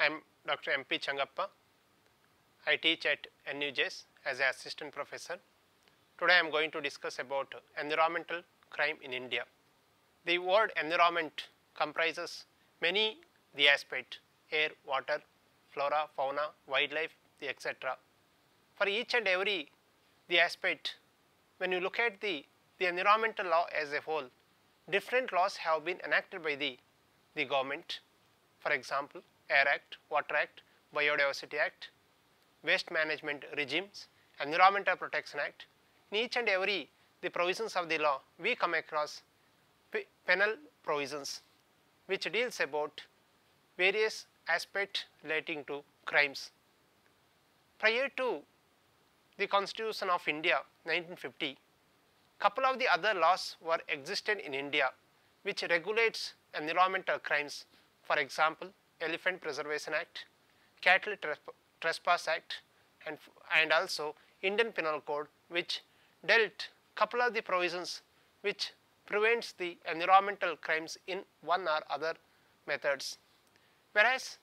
I am Dr. MP Changappa. I teach at NUJS as an assistant professor. Today I am going to discuss about environmental crime in India. The word environment comprises many the aspect: air, water, flora, fauna, wildlife, etc. For each and every the aspect, when you look at the environmental law as a whole, different laws have been enacted by the government. For example, Air Act, Water Act, Biodiversity Act, Waste Management Regimes, Environmental Protection Act. In each and every the provisions of the law, we come across penal provisions which deals about various aspects relating to crimes. Prior to the Constitution of India 1950, couple of the other laws were existed in India which regulates environmental crimes. For example, Elephant Preservation Act, Cattle Trespass Act, and also Indian Penal Code, which dealt couple of the provisions which prevents the environmental crimes in one or other methods. Whereas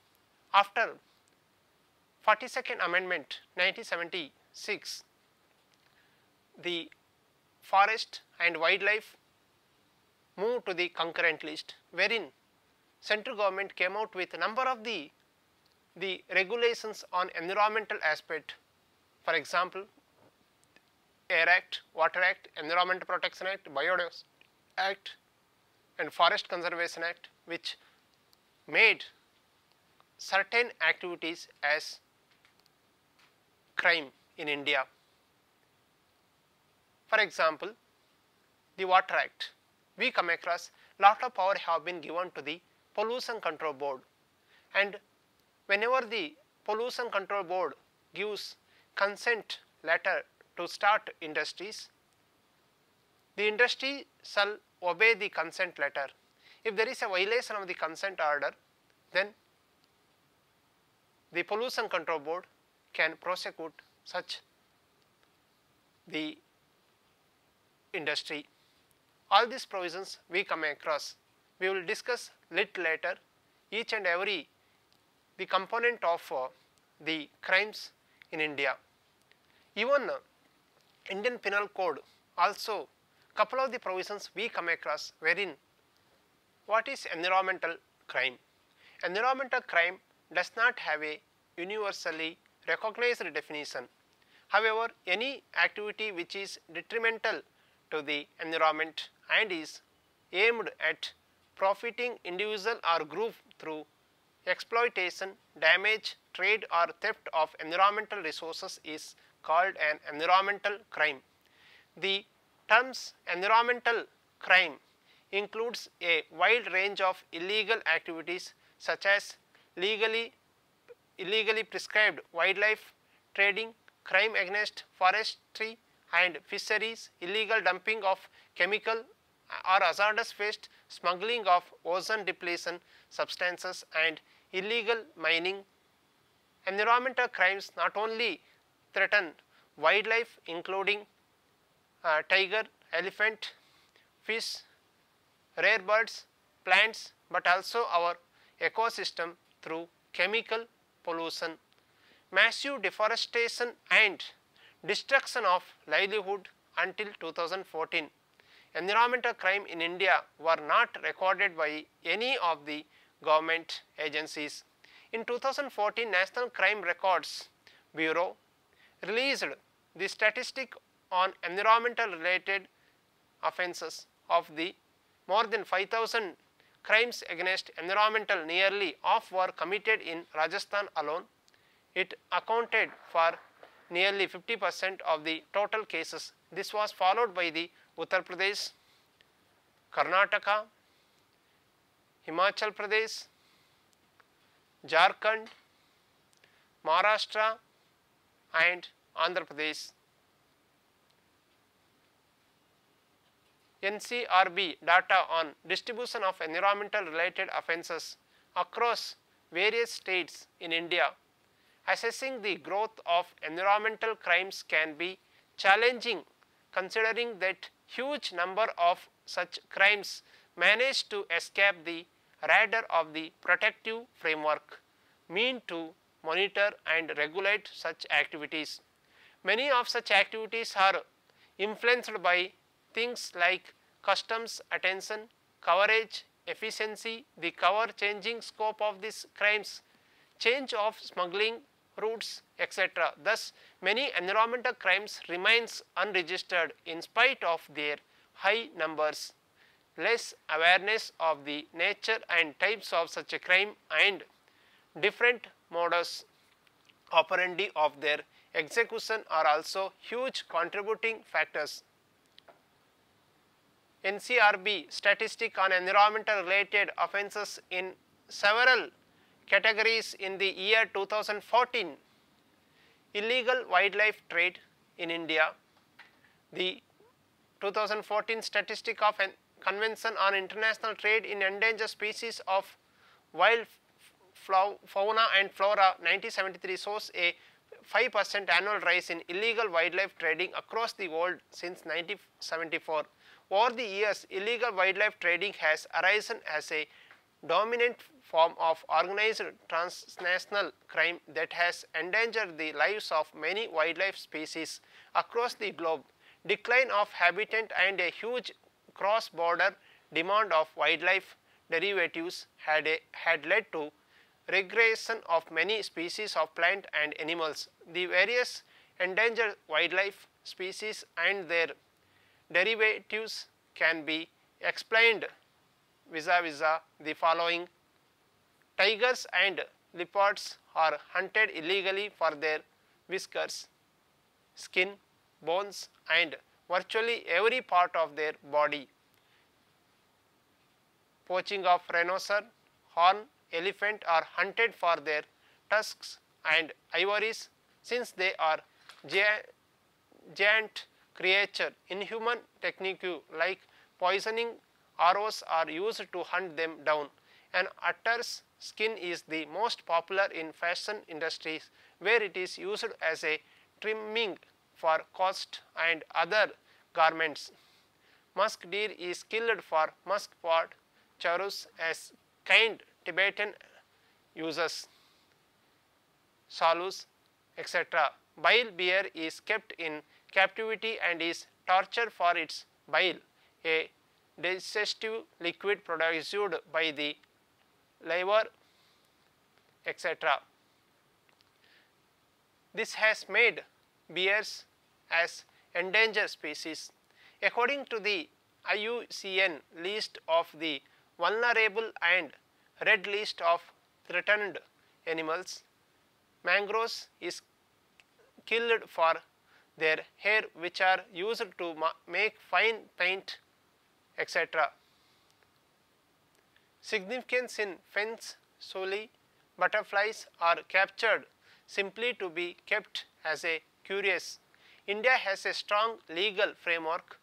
after 42nd Amendment 1976, the forest and wildlife moved to the concurrent list, wherein central government came out with a number of the regulations on environmental aspect. For example, Air Act, Water Act, Environmental Protection Act, Biodiversity Act and Forest Conservation Act, which made certain activities as crime in India. For example, the Water Act, we come across lot of power have been given to the Pollution Control Board, and whenever the Pollution Control Board gives consent letter to start industries, the industry shall obey the consent letter. If there is a violation of the consent order, then the Pollution Control Board can prosecute such the industry. All these provisions we come across. We will discuss little later each and every the component of the crimes in India. Even Indian Penal Code also couple of the provisions we come across, wherein what is environmental crime? Environmental crime does not have a universally recognized definition. However, any activity which is detrimental to the environment and is aimed at profiting individual or group through exploitation, damage, trade or theft of environmental resources is called an environmental crime. The terms environmental crime includes a wide range of illegal activities such as illegally prescribed wildlife trading, crime against forestry and fisheries, illegal dumping of chemical or hazardous waste, smuggling of ozone depletion substances and illegal mining. Environmental crimes not only threaten wildlife including tiger, elephant, fish, rare birds, plants, but also our ecosystem through chemical pollution, massive deforestation and destruction of livelihood. Until 2014, environmental crime in India were not recorded by any of the government agencies. In 2014, National Crime Records Bureau released the statistic on environmental related offences of the more than 5,000 crimes against environmental. Nearly half were committed in Rajasthan alone. It accounted for nearly 50% of the total cases. This was followed by the Uttar Pradesh, Karnataka, Himachal Pradesh, Jharkhand, Maharashtra and Andhra Pradesh. NCRB data on distribution of environmental related offences across various states in India. Assessing the growth of environmental crimes can be challenging, considering that huge number of such crimes manage to escape the radar of the protective framework. mean to monitor and regulate such activities. Many of such activities are influenced by things like customs attention, coverage, efficiency, the cover changing scope of these crimes, change of smuggling routes, etc. Thus, many environmental crimes remains unregistered in spite of their high numbers. Less awareness of the nature and types of such a crime and different modus operandi of their execution are also huge contributing factors. NCRB statistic on environmental related offences in several categories in the year 2014. Illegal wildlife trade in India. The 2014 statistic of Convention on International Trade in Endangered Species of Wild Fauna and Flora 1973 shows a 5% annual rise in illegal wildlife trading across the world since 1974. Over the years, illegal wildlife trading has arisen as a dominant form of organized transnational crime that has endangered the lives of many wildlife species across the globe. Decline of habitat and a huge cross-border demand of wildlife derivatives had led to regression of many species of plant and animals. The various endangered wildlife species and their derivatives can be explained vis-a-vis the following. Tigers and leopards are hunted illegally for their whiskers, skin, bones and virtually every part of their body. Poaching of rhinoceros, horn, elephant are hunted for their tusks and ivories since they are giant creature. Inhuman technique like poisoning arrows are used to hunt them down. An otter's skin is the most popular in fashion industries where it is used as a trimming for coat and other garments. Musk deer is killed for musk pot, charus as kind Tibetan uses, salus, etc. Bile bear is kept in captivity and is tortured for its bile, a digestive liquid produced by the liver, etc. This has made bears as endangered species. According to the IUCN list of the vulnerable and red list of threatened animals, mangroves is killed for their hair which are used to make fine paint, etc. Significance in fence soli, butterflies are captured simply to be kept as a curious. India has a strong legal framework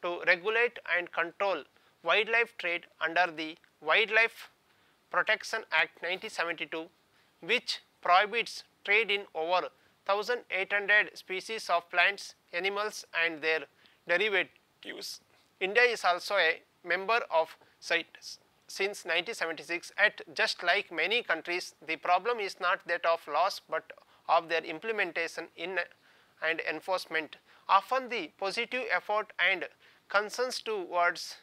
to regulate and control wildlife trade under the Wildlife Protection Act 1972, which prohibits trade in over 1,800 species of plants, animals and their derivatives. India is also a member of CITES since 1976. At just like many countries, the problem is not that of laws but of their implementation in and enforcement. Often the positive effort and concerns towards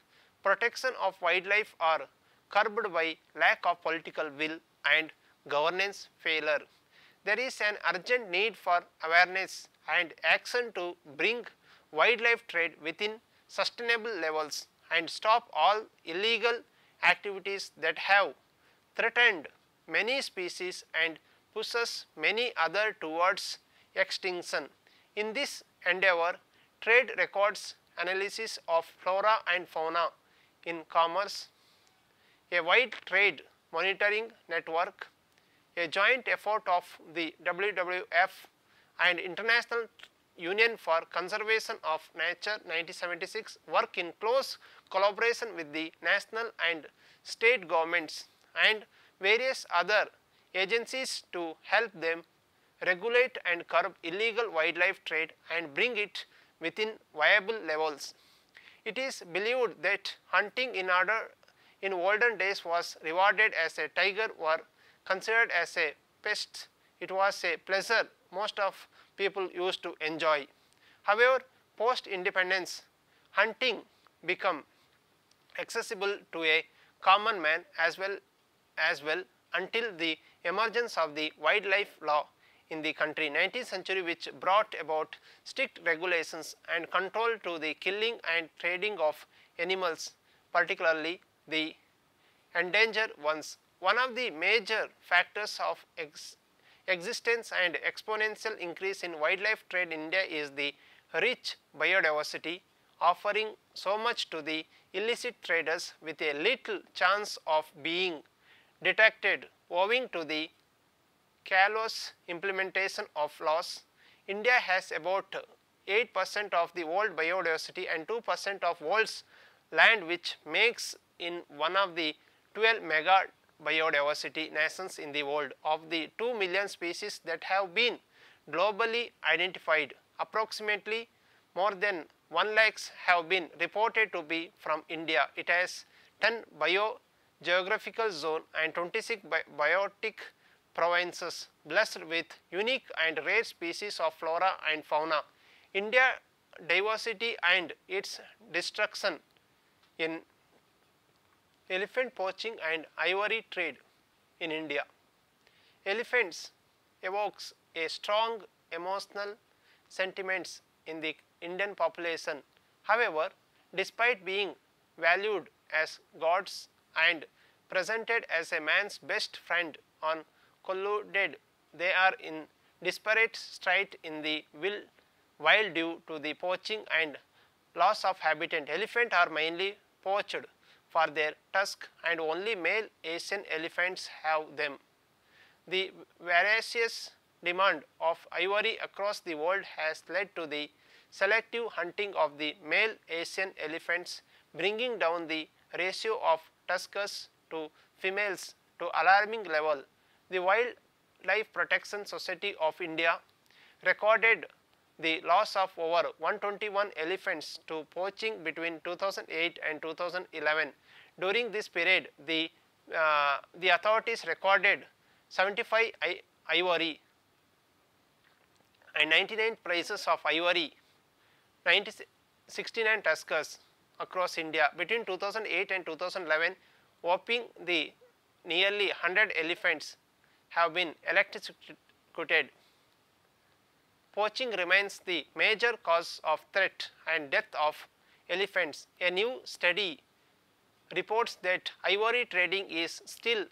protection of wildlife are curbed by lack of political will and governance failure. There is an urgent need for awareness and action to bring wildlife trade within sustainable levels and stop all illegal activities that have threatened many species and pushes many other towards extinction. In this endeavor, trade records analysis of flora and fauna in commerce, a wide trade monitoring network, a joint effort of the WWF and International Union for Conservation of Nature 1976 work in close collaboration with the national and state governments and various other agencies to help them regulate and curb illegal wildlife trade and bring it within viable levels. It is believed that hunting in olden days was rewarded as a tiger were considered as a pests, it was a pleasure most of people used to enjoy. However, post-independence, hunting became accessible to a common man as well until the emergence of the wildlife law in the country 19th century, which brought about strict regulations and control to the killing and trading of animals, particularly the endangered ones. One of the major factors of existence and exponential increase in wildlife trade in India is the rich biodiversity, offering so much to the illicit traders with a little chance of being detected owing to the callous implementation of laws. India has about 8% of the world biodiversity and 2% of world's land, which makes in one of the 12 mega biodiversity nations in the world. Of the 2 million species that have been globally identified, approximately more than 1 lakhs have been reported to be from India. It has 10 biogeographical zones and 26 biotic provinces blessed with unique and rare species of flora and fauna. India diversity and its destruction in elephant poaching and ivory trade in India. Elephants evokes a strong emotional sentiments in the Indian population. However, despite being valued as gods and presented as a man's best friend on colluded, they are in disparate state in the wild due to the poaching and loss of habitat. Elephants are mainly poached for their tusk and only male Asian elephants have them. The voracious demand of ivory across the world has led to the selective hunting of the male Asian elephants, bringing down the ratio of tuskers to females to alarming level. The Wildlife Protection Society of India recorded the loss of over 121 elephants to poaching between 2008 and 2011. During this period, the authorities recorded 75 ivory and 99 prices of ivory, 69 tuskers across India. Between 2008 and 2011, whopping the nearly 100 elephants have been electrocuted. Poaching remains the major cause of threat and death of elephants. A new study reports that ivory trading is still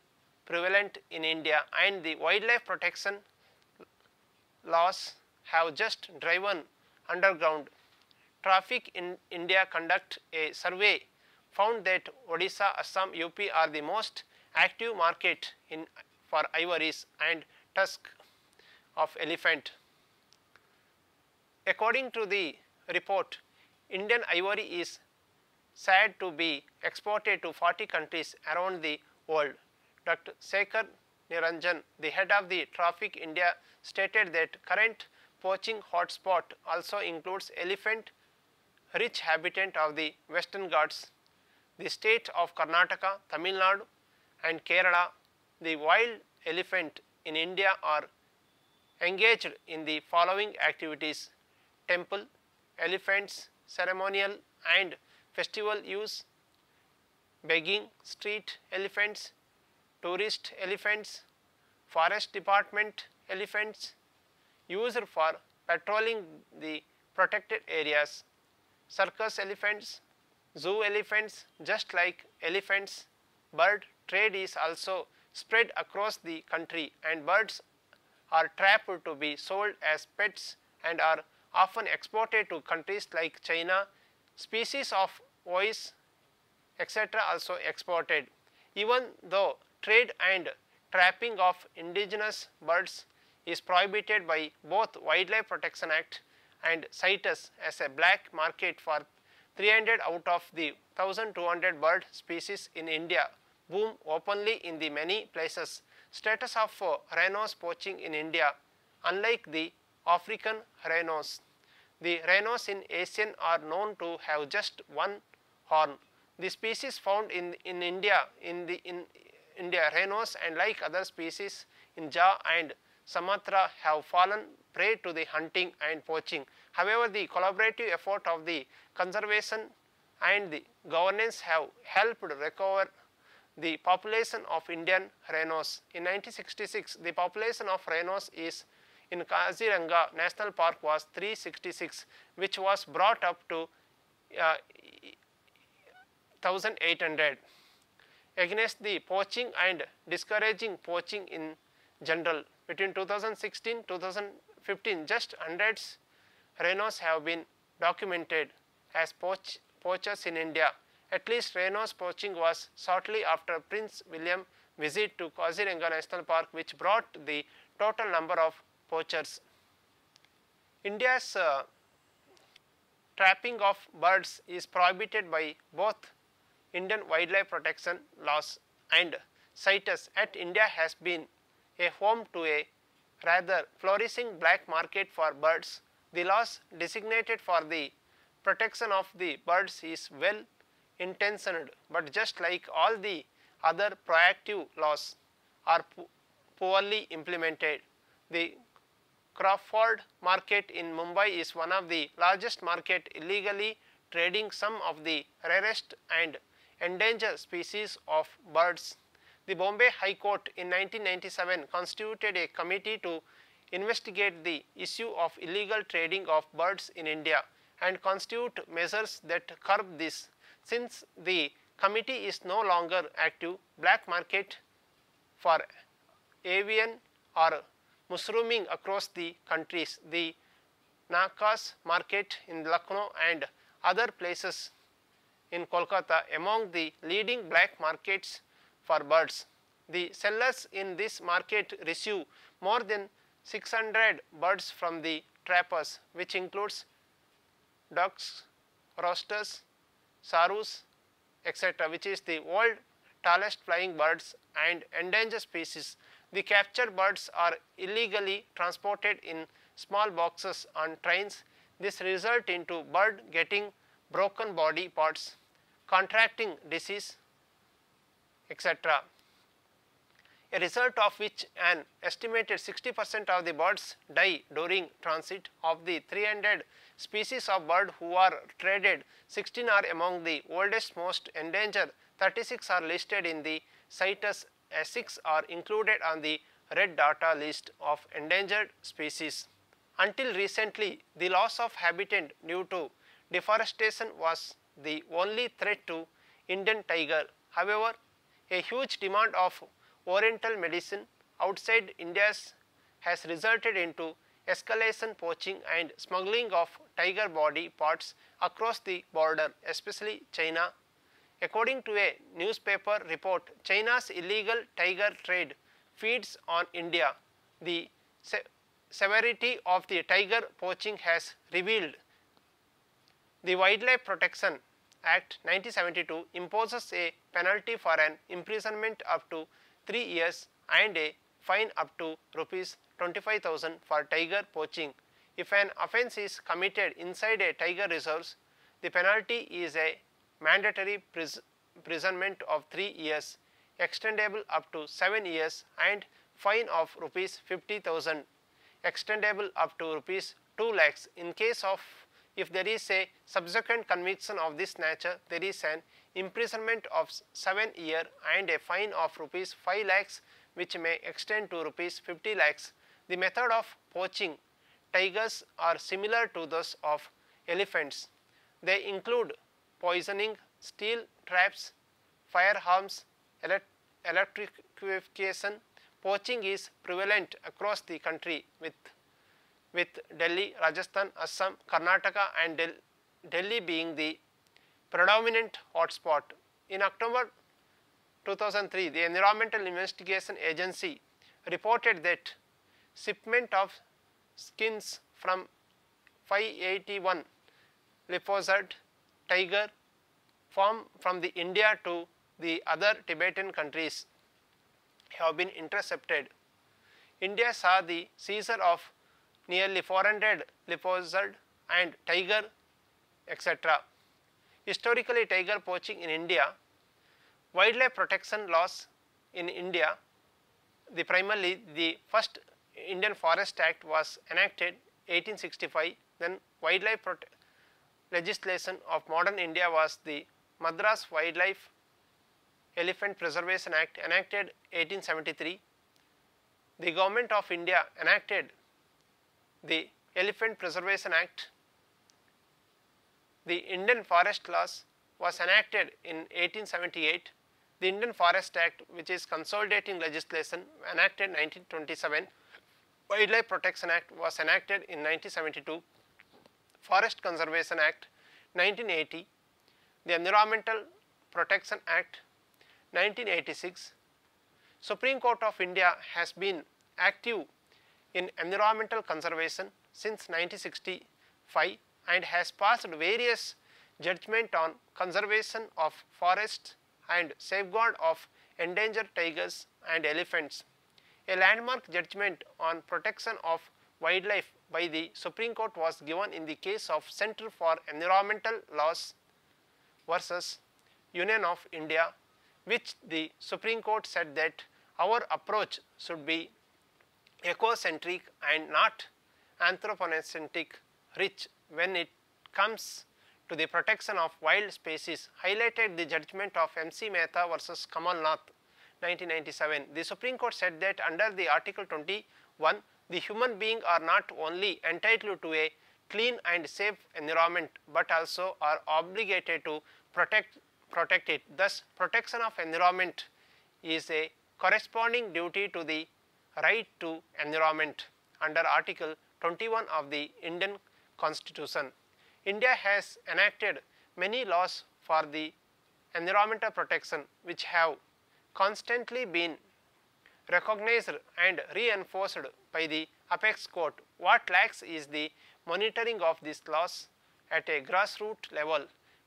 prevalent in India, and the wildlife protection laws have just driven underground. Traffic in India conduct a survey found that Odisha, Assam, UP are the most active market for ivories and tusk of elephant. According to the report, Indian ivory is said to be exported to 40 countries around the world. Dr. Sekhar Niranjan, the head of the Traffic India, stated that current poaching hotspot also includes elephant rich habitat of the Western Ghats, the state of Karnataka, Tamil Nadu and Kerala. The wild elephant in India are engaged in the following activities: temple elephants, ceremonial and festival use, begging street elephants, tourist elephants, forest department elephants, used for patrolling the protected areas, circus elephants, zoo elephants. Just like elephants, bird trade is also spread across the country, and birds are trapped to be sold as pets and are often exported to countries like China. Species of voice etc. also exported. Even though trade and trapping of indigenous birds is prohibited by both Wildlife Protection Act and CITES as a black market for 300 out of the 1200 bird species in India boom openly in the many places. Status of rhinos poaching in India. Unlike the African rhinos, the rhinos in Asian are known to have just one horn. The species found in India, rhinos, and like other species in Java and Sumatra have fallen prey to the hunting and poaching. However, the collaborative effort of the conservation and the governance have helped recover the population of Indian rhinos. In 1966, the population of rhinos is in Kaziranga National Park was 366, which was brought up to 1800. Against the poaching and discouraging poaching in general, between 2016-2015, just hundreds rhinos have been documented as poachers in India. At least rhinos poaching was shortly after Prince William visit to Kaziranga National Park, which brought the total number of poachers. India's trapping of birds is prohibited by both Indian wildlife protection laws and CITES. At India has been a home to a rather flourishing black market for birds. The laws designated for the protection of the birds is well intentioned, but just like all the other proactive laws are poorly implemented. The Crawford market in Mumbai is one of the largest market illegally trading some of the rarest and endangered species of birds. The Bombay High Court in 1997 constituted a committee to investigate the issue of illegal trading of birds in India and constitute measures that curb this. Since the committee is no longer active, black market for avian are mushrooming across the countries. The Nakas market in Lucknow and other places in Kolkata among the leading black markets for birds. The sellers in this market receive more than 600 birds from the trappers, which includes ducks, roosters, sarus, etc., which is the world tallest flying birds and endangered species. The captured birds are illegally transported in small boxes on trains. This results into bird getting broken body parts, contracting disease, etc. A result of which an estimated 60% of the birds die during transit. Of the 300 species of bird who are traded, 16 are among the oldest, most endangered, 36 are listed in the CITES, 6 are included on the red data list of endangered species. Until recently, the loss of habitat due to deforestation was the only threat to Indian tiger. However, a huge demand of oriental medicine outside India has resulted into escalation poaching and smuggling of tiger body parts across the border, especially China. According to a newspaper report, China's illegal tiger trade feeds on India. The severity of the tiger poaching has revealed. The Wildlife Protection Act 1972 imposes a penalty for an imprisonment up to 3 years and a fine up to Rs 25,000 for tiger poaching. If an offence is committed inside a tiger reserve, the penalty is a mandatory imprisonment of 3 years, extendable up to 7 years, and fine of Rs 50,000, extendable up to Rs 2 lakhs. In case of if there is a subsequent conviction of this nature, there is an imprisonment of 7 years and a fine of Rs 5 lakhs, which may extend to Rs 50 lakhs. The method of poaching tigers are similar to those of elephants. They include poisoning, steel traps, firearms, electrification. Poaching is prevalent across the country with Delhi, Rajasthan, Assam, Karnataka and Delhi being the predominant hotspot. In October 2003, the Environmental Investigation Agency reported that shipment of skins from 581 leopard tiger from the India to the other Tibetan countries have been intercepted. India saw the seizure of nearly 400 leopard and tiger, etc. Historically, tiger poaching in India, wildlife protection laws in India primarily the first Indian Forest Act was enacted 1865, then wildlife legislation of modern India was the Madras Wildlife Elephant Preservation Act enacted 1873. The Government of India enacted the Elephant Preservation Act. The Indian Forest Laws was enacted in 1878. The Indian Forest Act, which is consolidating legislation, enacted 1927. Wildlife Protection Act was enacted in 1972. Forest Conservation Act 1980. The Environmental Protection Act 1986. Supreme Court of India has been active in environmental conservation since 1965 and has passed various judgments on conservation of forests and safeguard of endangered tigers and elephants. A landmark judgment on protection of wildlife by the Supreme Court was given in the case of Centre for Environmental Laws versus Union of India, which the Supreme Court said that our approach should be ecocentric and not anthropocentric, rich when it comes to the protection of wild species, highlighted the judgment of MC Mehta versus Kamal Nath 1997. The Supreme Court said that under the Article 21, the human beings are not only entitled to a clean and safe environment, but also are obligated to protect it. Thus, protection of environment is a corresponding duty to the right to environment under Article 21 of the Indian Constitution. India has enacted many laws for the environmental protection which have constantly been recognized and reinforced by the apex court. What lacks is the monitoring of these laws at a grassroots level.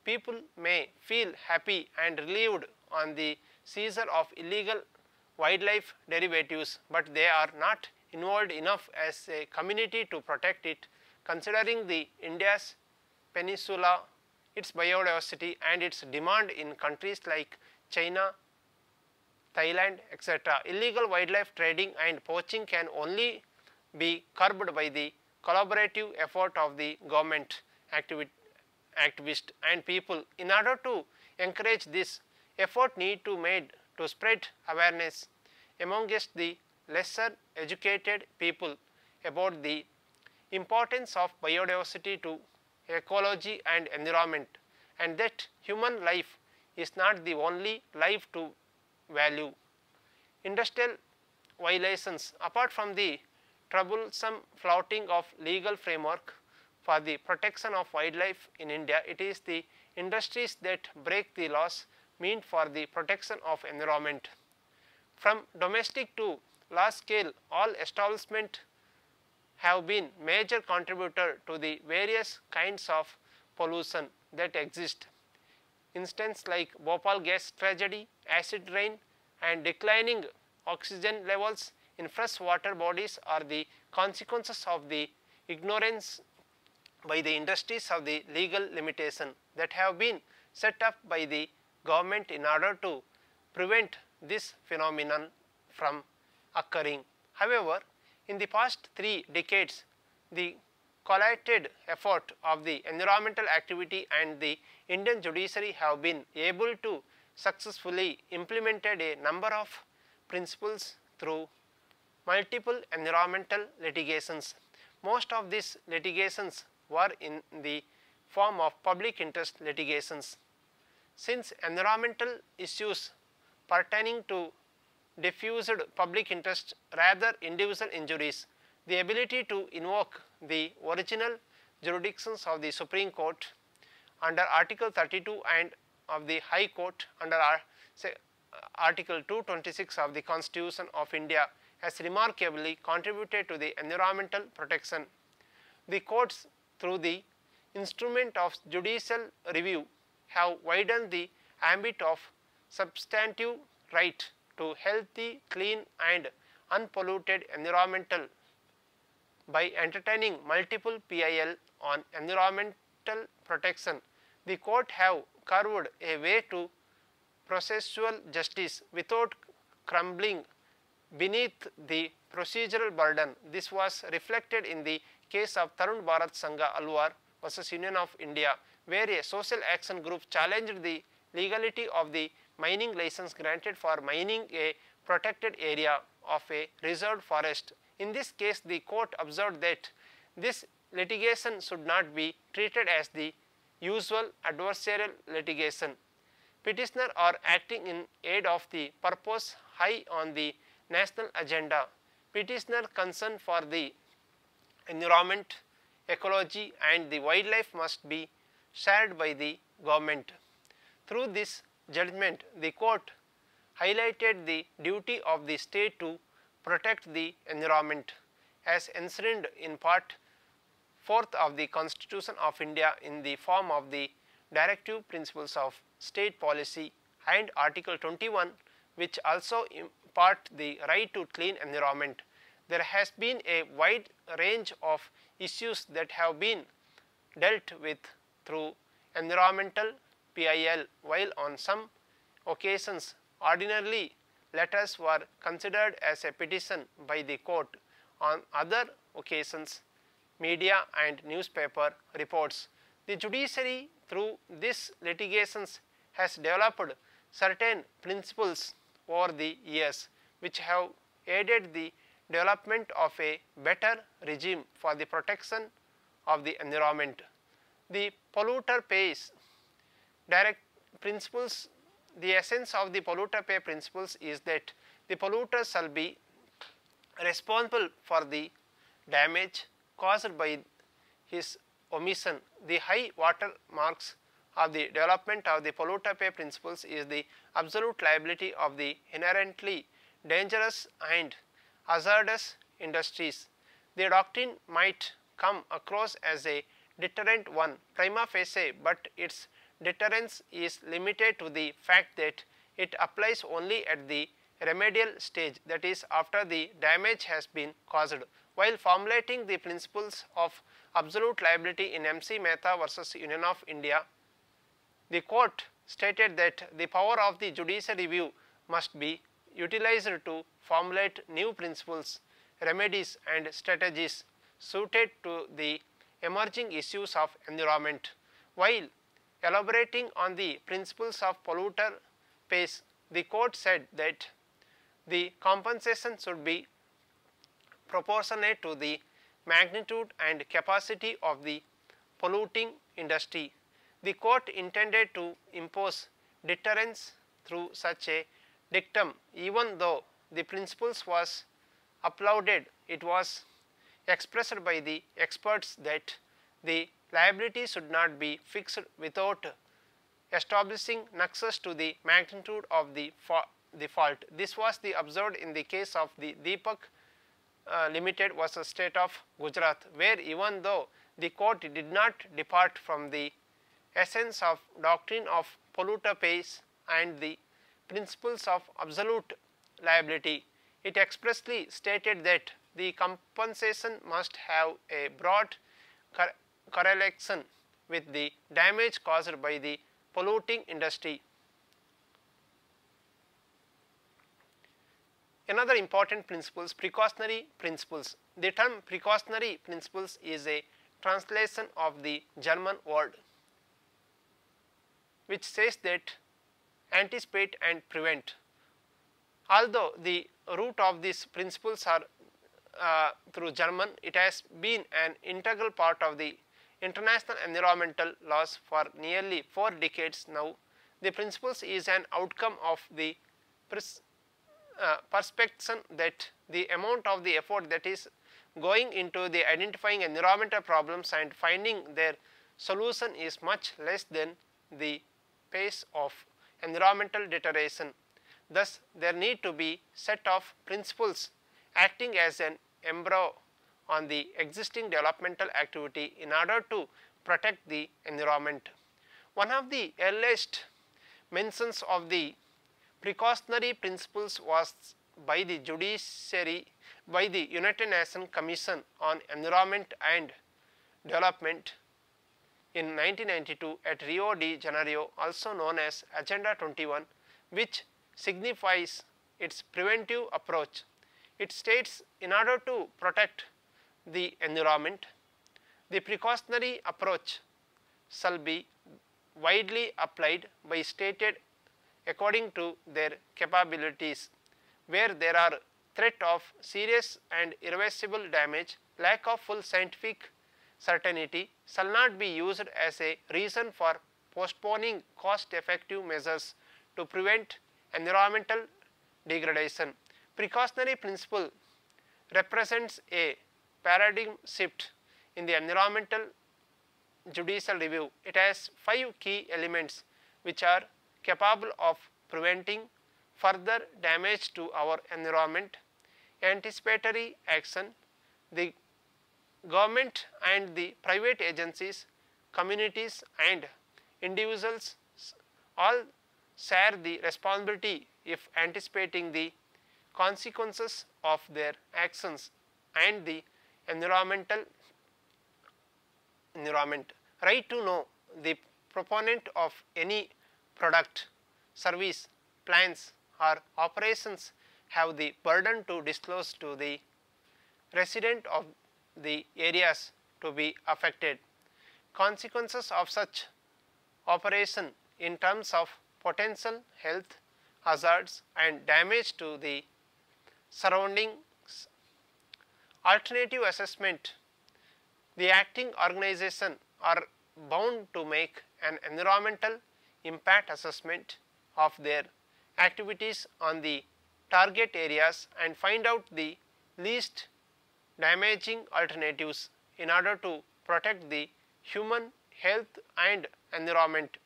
People may feel happy and relieved on the seizure of illegal wildlife derivatives, but they are not involved enough as a community to protect it, considering the India's peninsula, its biodiversity and its demand in countries like China, Thailand, etc. Illegal wildlife trading and poaching can only be curbed by the collaborative effort of the government, activists and people. In order to encourage this, effort need to made to spread awareness amongst the lesser educated people about the importance of biodiversity to ecology and environment, and that human life is not the only life to value. Industrial violations. Apart from the troublesome flouting of legal framework for the protection of wildlife in India, it is the industries that break the laws meant for the protection of environment. From domestic to large scale, all establishments have been major contributor to the various kinds of pollution that exist. Instances like Bhopal gas tragedy, acid rain and declining oxygen levels in fresh water bodies are the consequences of the ignorance by the industries of the legal limitation that have been set up by the government in order to prevent this phenomenon from occurring. However, in the past 3 decades, the collated effort of the environmental activity and the Indian judiciary have been able to successfully implemented a number of principles through multiple environmental litigations. Most of these litigations were in the form of public interest litigations. Since environmental issues pertaining to diffused public interest rather individual injuries, the ability to invoke the original jurisdictions of the Supreme Court under Article 32 and of the High Court under Article 226 of the Constitution of India has remarkably contributed to the environmental protection. The courts, through the instrument of judicial review, have widened the ambit of substantive right to healthy, clean and unpolluted environmental by entertaining multiple PIL on environmental protection. The court have carved a way to processual justice without crumbling beneath the procedural burden. This was reflected in the case of Tarun Bharat Sangha Alwar versus Union of India, where a social action group challenged the legality of the mining license granted for mining a protected area of a reserved forest. In this case, the court observed that this litigation should not be treated as the usual adversarial litigation. Petitioner are acting in aid of the purpose high on the national agenda. Petitioner concern for the environment, ecology and the wildlife must be shared by the government. Through this judgment, the court highlighted the duty of the state to protect the environment as enshrined in Part 4th of the Constitution of India in the form of the Directive Principles of State Policy and Article 21, which also impart the right to clean environment. There has been a wide range of issues that have been dealt with through environmental PIL, while on some occasions ordinarily letters were considered as a petition by the court. On other occasions, media and newspaper reports. The judiciary through this litigations has developed certain principles over the years which have aided the development of a better regime for the protection of the environment. The polluter pays direct principles. The essence of the polluter pay principles is that the polluter shall be responsible for the damage caused by his omission. The high watermarks of the development of the polluter pay principles is the absolute liability of the inherently dangerous and hazardous industries. The doctrine might come across as a deterrent one prima facie, but its deterrence is limited to the fact that it applies only at the remedial stage, that is after the damage has been caused. While formulating the principles of absolute liability in MC Mehta versus Union of India, the court stated that the power of the judicial review must be utilized to formulate new principles, remedies and strategies suited to the emerging issues of environment. While elaborating on the principles of polluter pays, the court said that the compensation should be proportionate to the magnitude and capacity of the polluting industry. The court intended to impose deterrence through such a dictum. Even though the principles was applauded, it was expressed by the experts that the liability should not be fixed without establishing nexus to the magnitude of the fault. This was the observed in the case of the Deepak Limited versus State of Gujarat, where even though the court did not depart from the essence of doctrine of polluter pays and the principles of absolute liability, it expressly stated that the compensation must have a broad correlation with the damage caused by the polluting industry. Another important principles, precautionary principles. The term precautionary principles is a translation of the German word which says that anticipate and prevent. Although the root of these principles are through German, it has been an integral part of the international environmental laws for nearly 4 decades now. The principles is an outcome of the perception that the amount of the effort that is going into the identifying environmental problems and finding their solution is much less than the pace of environmental deterioration. Thus, there need to be set of principles acting as an embryo on the existing developmental activity in order to protect the environment. One of the earliest mentions of the precautionary principles was by the judiciary, by the United Nations Commission on Environment and Development in 1992 at Rio de Janeiro, also known as Agenda 21, which signifies its preventive approach. It states, in order to protect the environment, the precautionary approach shall be widely applied by stated according to their capabilities. Where there are threat of serious and irreversible damage, lack of full scientific certainty shall not be used as a reason for postponing cost-effective measures to prevent environmental degradation. Precautionary principle represents a paradigm shift in the environmental judicial review. It has 5 key elements which are capable of preventing further damage to our environment. Anticipatory action. The government and the private agencies, communities and individuals all share the responsibility if anticipating the consequences of their actions and the environment. Right to know. The proponent of any product, service, plans or operations have the burden to disclose to the resident of the areas to be affected consequences of such operation in terms of potential health hazards and damage to the surroundings. Alternative assessment. The acting organization are bound to make an environmental impact assessment of their activities on the target areas and find out the least damaging alternatives in order to protect the human health and environment.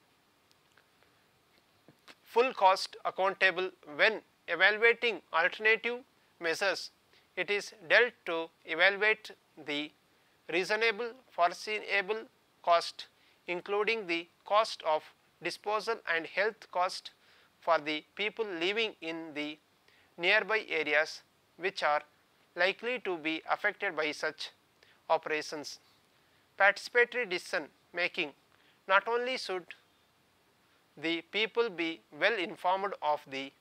Full cost accountable. When evaluating alternative measures, it is dealt to evaluate the reasonable foreseeable cost, including the cost of disposal and health cost for the people living in the nearby areas which are likely to be affected by such operations. Participatory decision making. Not only should the people be well informed of the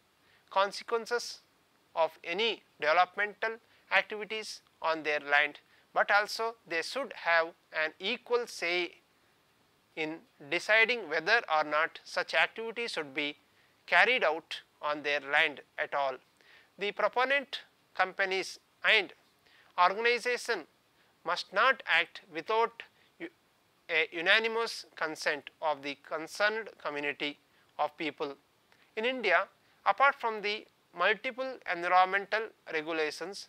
consequences of any developmental activities on their land, but also they should have an equal say in deciding whether or not such activity should be carried out on their land at all. The proponent companies and organization must not act without a unanimous consent of the concerned community of people. In India, apart from the multiple environmental regulations,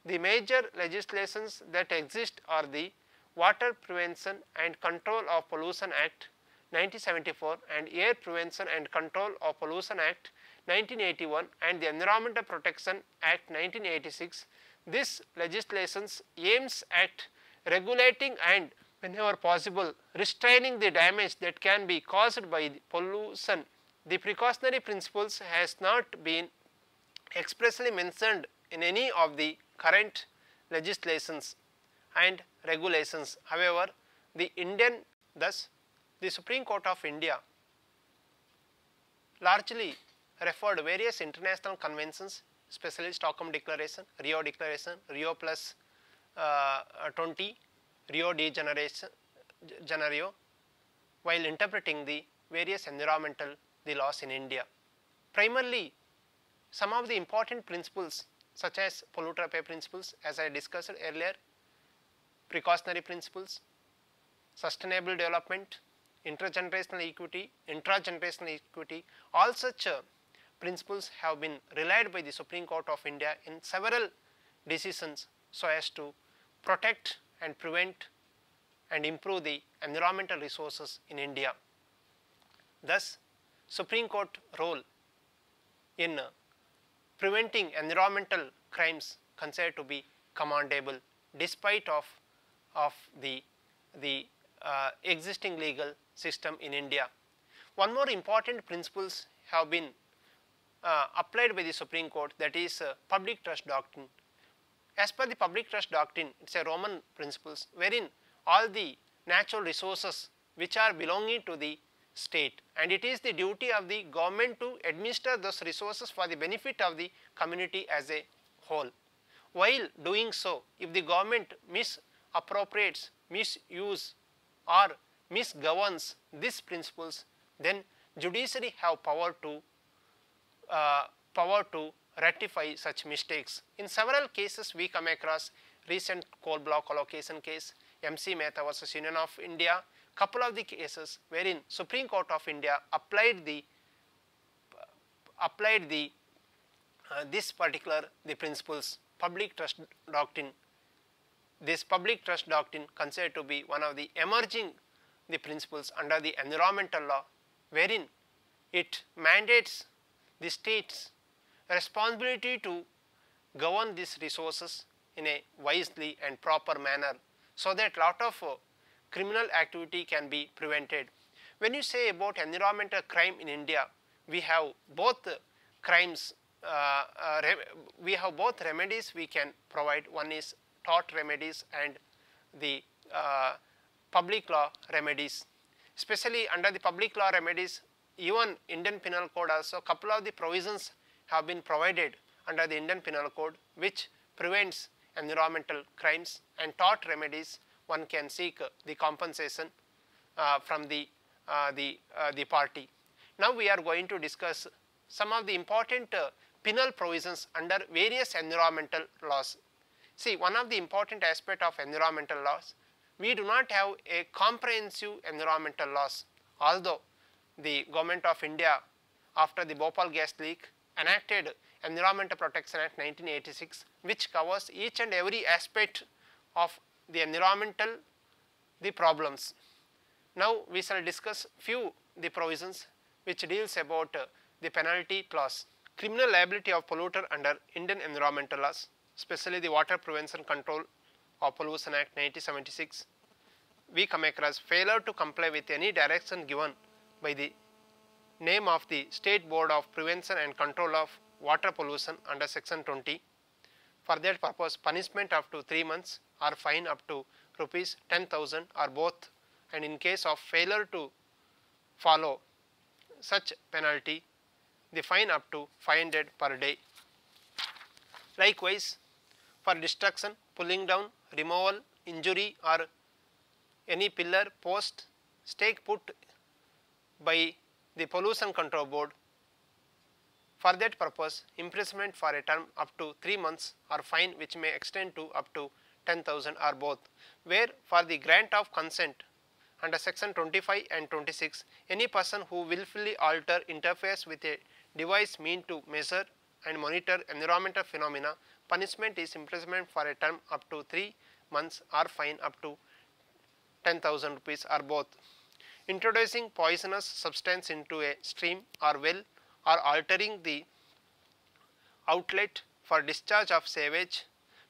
the major legislations that exist are the Water Prevention and Control of Pollution Act 1974 and Air Prevention and Control of Pollution Act 1981 and the Environmental Protection Act 1986. This legislation aims at regulating and whenever possible restraining the damage that can be caused by the pollution. The precautionary principles has not been expressly mentioned in any of the current legislations and regulations. However, the Supreme Court of India largely referred various international conventions, especially Stockholm Declaration, Rio Declaration, Rio plus 20, Rio de Janeiro, while interpreting the various environmental laws in India. Primarily, some of the important principles such as polluter pay principles, as I discussed earlier, precautionary principles, sustainable development, intergenerational equity, intragenerational equity, all such principles have been relied by the Supreme Court of India in several decisions so as to protect and prevent and improve the environmental resources in India. Thus, Supreme Court role in preventing environmental crimes considered to be commendable despite of the existing legal system in India. One more important principles have been applied by the Supreme Court, that is public trust doctrine. As per the public trust doctrine, it is a Roman principles wherein all the natural resources which are belonging to the state, and it is the duty of the government to administer those resources for the benefit of the community as a whole. While doing so, if the government misappropriates, misuse or misgoverns these principles, then judiciary have power to rectify such mistakes. In several cases, we come across recent coal block allocation case, MC Mehta versus Union of India, couple of the cases wherein Supreme Court of India applied this particular the principles public trust doctrine. This public trust doctrine considered to be one of the emerging the principles under the environmental law, wherein it mandates the states responsibility to govern these resources in a wisely and proper manner, so that lot of criminal activity can be prevented. When you say about environmental crime in India, we have both crimes, we have both remedies we can provide. One is tort remedies and the public law remedies. Especially under the public law remedies, even Indian Penal Code also couple of the provisions have been provided under the Indian Penal Code which prevents environmental crimes, and tort remedies one can seek the compensation from the party. Now we are going to discuss some of the important penal provisions under various environmental laws. See, one of the important aspect of environmental laws, we do not have a comprehensive environmental laws, although the Government of India after the Bhopal gas leak enacted Environmental Protection Act 1986, which covers each and every aspect of the environmental the problems. Now we shall discuss few the provisions which deals about the penalty clause. Criminal liability of polluter under Indian environmental laws, especially the Water Prevention Control or Pollution Act 1976. We come across failure to comply with any direction given by the name of the State Board of Prevention and Control of Water Pollution under section 20. For that purpose, punishment up to 3 months or fine up to rupees 10,000 or both, and in case of failure to follow such penalty, the fine up to 500 per day. Likewise, for destruction, pulling down, removal, injury or any pillar, post, stake put by the Pollution Control Board, for that purpose imprisonment for a term up to 3 months or fine which may extend to up to 10,000 or both. Where for the grant of consent under section 25 and 26, any person who willfully alter, interferes with a device mean to measure and monitor environmental phenomena, punishment is imprisonment for a term up to 3 months or fine up to 10,000 rupees or both. Introducing poisonous substance into a stream or well or altering the outlet for discharge of sewage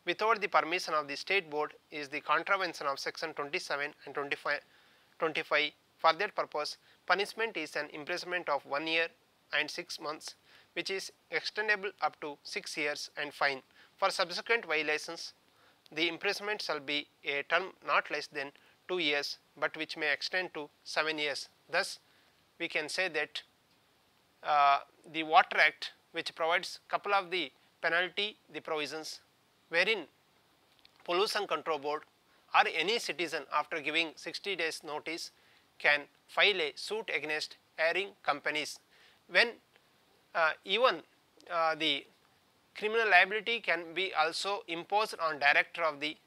without the permission of the state board is the contravention of section 27 and 25. For that purpose, punishment is an imprisonment of 1 year and 6 months, which is extendable up to 6 years, and fine. For subsequent violations, the imprisonment shall be a term not less than 2 years, but which may extend to 7 years. Thus, we can say that the Water Act, which provides couple of the penalty the provisions, wherein Pollution Control Board or any citizen after giving 60 days notice can file a suit against airing companies, when even the criminal liability can be also imposed on director of the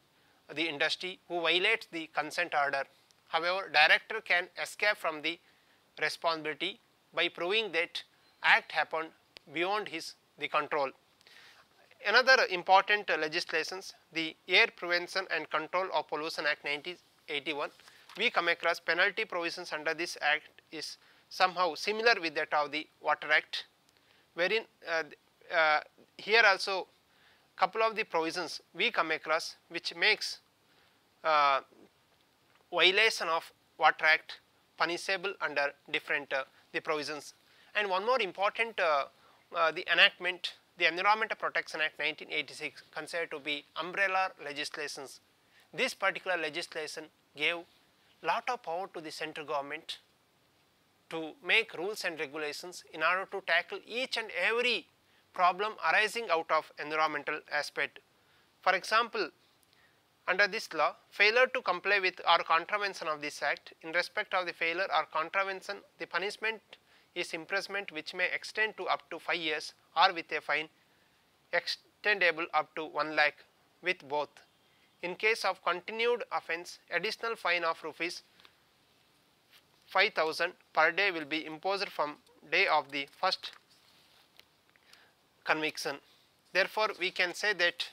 industry who violates the consent order. However, director can escape from the responsibility by proving that act happened beyond the control. Another important legislations, the Air Prevention and Control of Pollution Act 1981, we come across penalty provisions under this act is somehow similar with that of the Water Act, wherein here also couple of the provisions we come across which makes violation of Water Act punishable under different the provisions. And one more important the enactment, the Environmental Protection Act 1986, considered to be umbrella legislations. This particular legislation gave lot of power to the central government to make rules and regulations in order to tackle each and every problem arising out of environmental aspect. For example, under this law, failure to comply with or contravention of this act, in respect of the failure or contravention, the punishment is imprisonment which may extend to up to 5 years or with a fine extendable up to 1 lakh with both. In case of continued offence, additional fine of rupees 5,000 per day will be imposed from day of the first conviction. Therefore, we can say that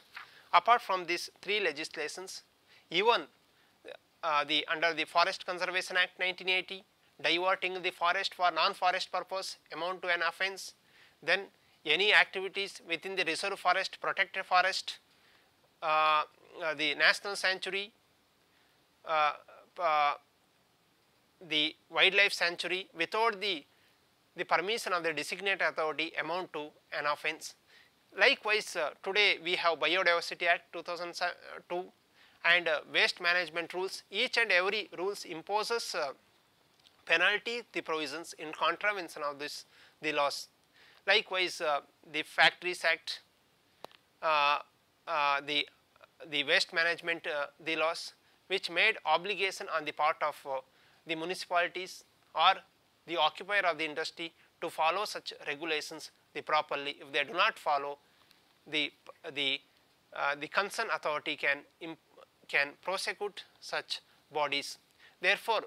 apart from these 3 legislations, even under the Forest Conservation Act 1980, diverting the forest for non-forest purpose amount to an offence. Then any activities within the reserve forest, protected forest, the national sanctuary, the wildlife sanctuary without the permission of the designated authority amount to an offence. Likewise, today we have Biodiversity Act 2002 and waste management rules. Each and every rules imposes penalty the provisions in contravention of the laws. Likewise, the Factories Act, the waste management the laws, which made obligation on the part of the municipalities or the occupier of the industry to follow such regulations properly. If they do not follow, the concerned authority can prosecute such bodies. Therefore,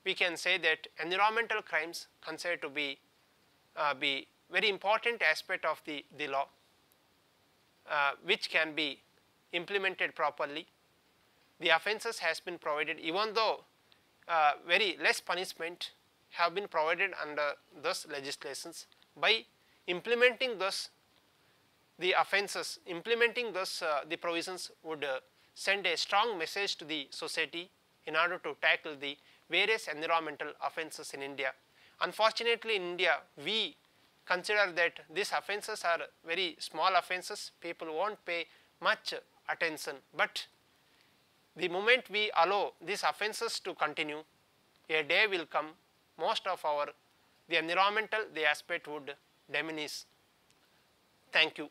we can say that environmental crimes considered to be very important aspect of the law, which can be implemented properly. The offences has been provided, even though very less punishment have been provided under those legislations. By implementing those the offences, implementing those the provisions would send a strong message to the society in order to tackle the various environmental offences in India. Unfortunately, in India, we consider that these offences are very small offences, people won't pay much attention, but the moment we allow these offences to continue, a day will come, most of the environmental aspect would diminish. Thank you.